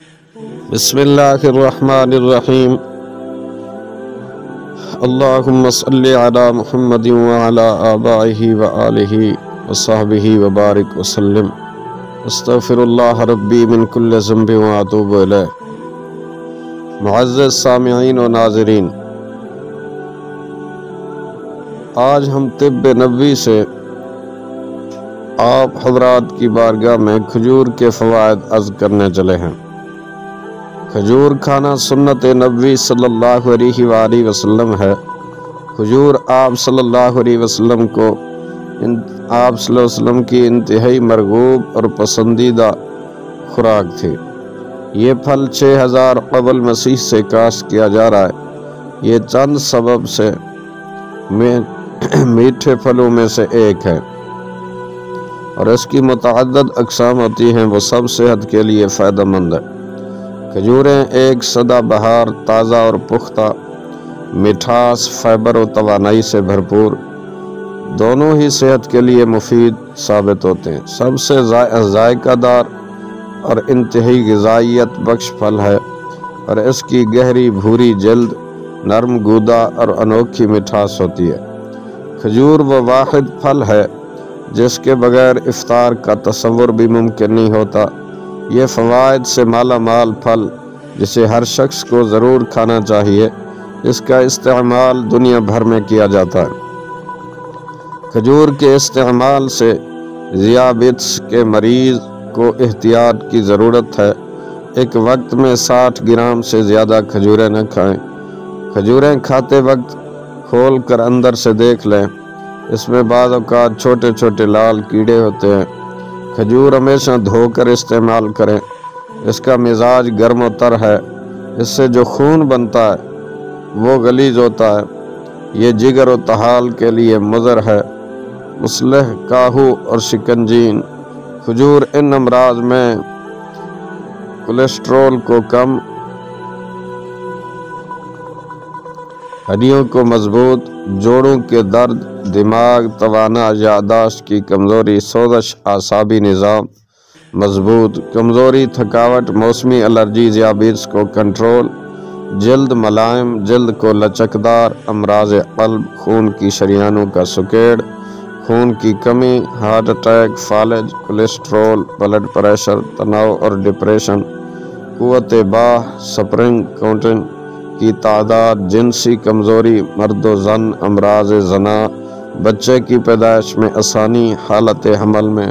بسم اللہ الرحمن الرحیم اللہم صلی علی محمد وعلی آبائہ وآلہ وصحبہ وبارک وسلم استغفر اللہ ربی من کل ذنب واتوب الیہ۔ معزز سامعین و ناظرین، آج ہم طب نبوی سے آپ حضرات کی بارگاہ میں کھجور کے فوائد عرض کرنے چلے ہیں۔ کھجور کھانا سنت نبوی صلی اللہ علیہ وآلہ وسلم ہے۔ کھجور آپ صلی اللہ علیہ وسلم کی انتہائی مرغوب اور پسندیدہ خوراک تھی۔ یہ پھل 6000 قبل مسیح سے کاشت کیا جا رہا ہے۔ یہ چند سبب سے میٹھے پھلوں میں سے ایک ہے اور اس کی متعدد اقسام ہوتی ہیں، وہ سب صحت کے لیے فائدہ مند ہے۔ کھجوریں ایک سدا بہار، تازہ اور پختہ، مٹھاس، فائبر و توانائی سے بھرپور، دونوں ہی صحت کے لیے مفید ثابت ہوتے ہیں۔ سب سے ذائقہ دار اور انتہائی غذائیت بخش پھل ہے اور اس کی گہری بھوری جلد، نرم گودا اور انوکھی مٹھاس ہوتی ہے۔ کھجور وہ واحد پھل ہے جس کے بغیر افطار کا تصور بھی ممکن نہیں ہوتا۔ یہ فوائد سے مالا مال پھل جسے ہر شخص کو ضرور کھانا چاہیے، اس کا استعمال دنیا بھر میں کیا جاتا ہے۔ کھجور کے استعمال سے ذیابیطس کے مریض کو احتیاط کی ضرورت ہے۔ ایک وقت میں 60 گرام سے زیادہ کھجوریں نہ کھائیں۔ کھجوریں کھاتے وقت کھول کر اندر سے دیکھ لیں، اس میں بعض اوقات چھوٹے چھوٹے لال کیڑے ہوتے ہیں۔ کھجور ہمیشہ دھو کر استعمال کریں۔ اس کا مزاج گرم و تر ہے، اس سے جو خون بنتا ہے وہ غلیظ ہوتا ہے۔ یہ جگر و طحال کے لیے مضر ہے۔ مصلح، کاہو اور شکنجین۔ کھجور ان امراض میں کولیسٹرول کو کم، ہڈیوں کو مضبوط، جوڑوں کے درد، دماغ، توانائی، یادداشت کی کمزوری، سوزش، اعصابی نظام مضبوط، کمزوری، تھکاوٹ، موسمی الرجی، ذیابیطس کو کنٹرول، جلد ملائم، جلد کو لچکدار، امراض قلب، خون کی شریانوں کا سکیڑ، خون کی کمی، ہارٹ اٹیک، فالج، کولیسٹرول، بلڈ پریشر، تناؤ اور ڈپریشن، قوت باہ، سپرم کاؤنٹنگ کی تعداد، جنسی کمزوری، مرد و زن، امراض زنا، بچے کی پیدائش میں آسانی، حالت حمل میں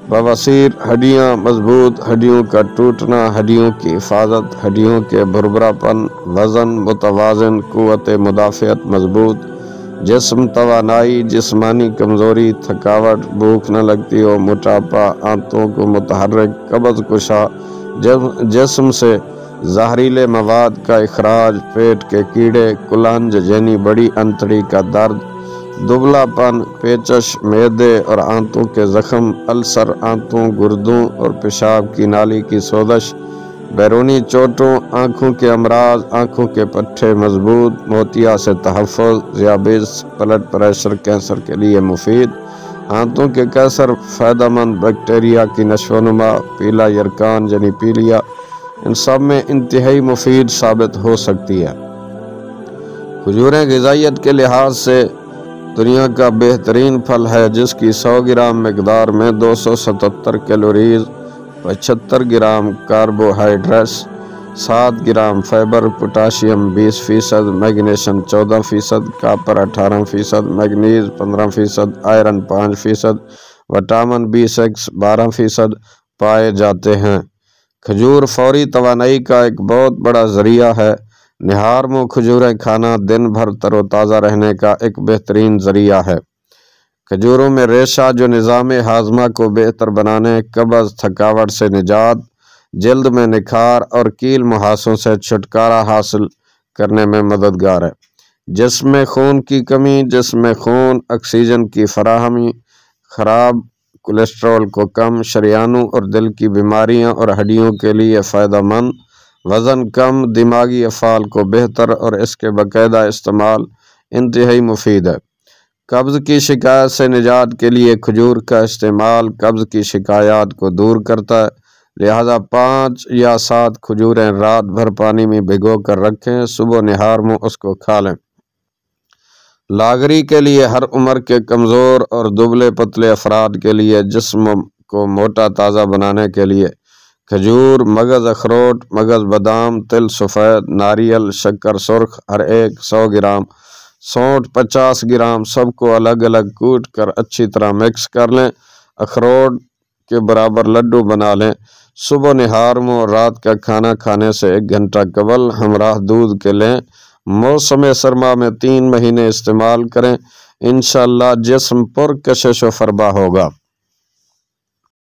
بواسیر، ہڈیاں مضبوط، ہڈیوں کا ٹوٹنا، ہڈیوں کی حفاظت، ہڈیوں کے بھربھرا پن، وزن متوازن، قوت مدافعت مضبوط، جسم توانائی، جسمانی کمزوری، تھکاوٹ، بھوک نہ لگتی ہو، موٹاپا، آنتوں کو متحرک، قبض کشا، جسم سے زہریلے مواد کا اخراج، پیٹ کے کیڑے، کلہنج یعنی بڑی انتڑی کا درد، دبلا پن، پیچش، معدے اور آنتوں کے زخم، السر، آنتوں، گردوں اور پیشاب کی نالی کی سوزش، بیرونی چوٹوں، آنکھوں کے امراض، آنکھوں کے پٹھے مضبوط، موتیا سے تحفظ، ذیابیطس، بلڈ پریشر، کینسر کے لیے مفید، آنتوں کے کینسر، فائدہ مند، بیکٹیریا کی نشو و نما، پیلا یرکان یعنی پیلیا، ان سب میں انتہائی مفید ثابت ہو سکتی ہے۔ کھجوریں غذائیت کے لحاظ سے دنیا کا بہترین پھل ہے، جس کی 100 گرام مقدار میں 277 calories, 75 gram carbohydrates, 7 gram fibre, potassium 20%، magnesium 14%، copper 18%، manganese 15%، iron 5%، vitamin B6 12% پائے جاتے ہیں۔ کھجور فوری توانائی کا ایک بہت بڑا ذریعہ ہے۔ نہار منہ کھجوریں کھانا دن بھر تر و تازہ رہنے کا ایک بہترین ذریعہ ہے۔ کھجوروں میں ریشہ جو نظام ہاضمہ کو بہتر بنانے، قبض، تھکاوٹ سے نجات، جلد میں نکھار اور کیل مہاسوں سے چھٹکارا حاصل کرنے میں مددگار ہے۔ جسم میں خون کی کمی، جسم میں خون آکسیجن کی فراہمی خراب، کولیسٹرول کو کم، شریانوں اور دل کی بیماریاں اور ہڈیوں کے لیے فائدہ مند، وزن کم، دماغی افعال کو بہتر اور اس کے باقاعدہ استعمال انتہائی مفید ہے۔ قبض کی شکایت سے نجات کے لیے کھجور کا استعمال قبض کی شکایات کو دور کرتا ہے۔ لہذا 5 یا 7 کھجوریں رات بھر پانی میں بھگو کر رکھیں، صبح نہار میں اس کو کھا لیں۔ لاغری کے لیے ہر عمر کے کمزور اور دبلے پتلے افراد کے لیے جسم کو موٹا تازہ بنانے کے لیے کھجور، مغز اخروٹ، مغز بادام، تل سفید، ناریل، شکر سرخ ہر ایک 100 گرام، سونٹ 50 گرام، سب کو الگ الگ کوٹ کر اچھی طرح مکس کر لیں۔ اخروٹ کے برابر لڈو بنا لیں۔ صبح نہار میں اور رات کا کھانا کھانے سے 1 گھنٹہ قبل ہمراہ دودھ کے لیں۔ موسم سرما میں 3 مہینے استعمال کریں، انشاءاللہ جسم پرکشش و فربا ہوگا۔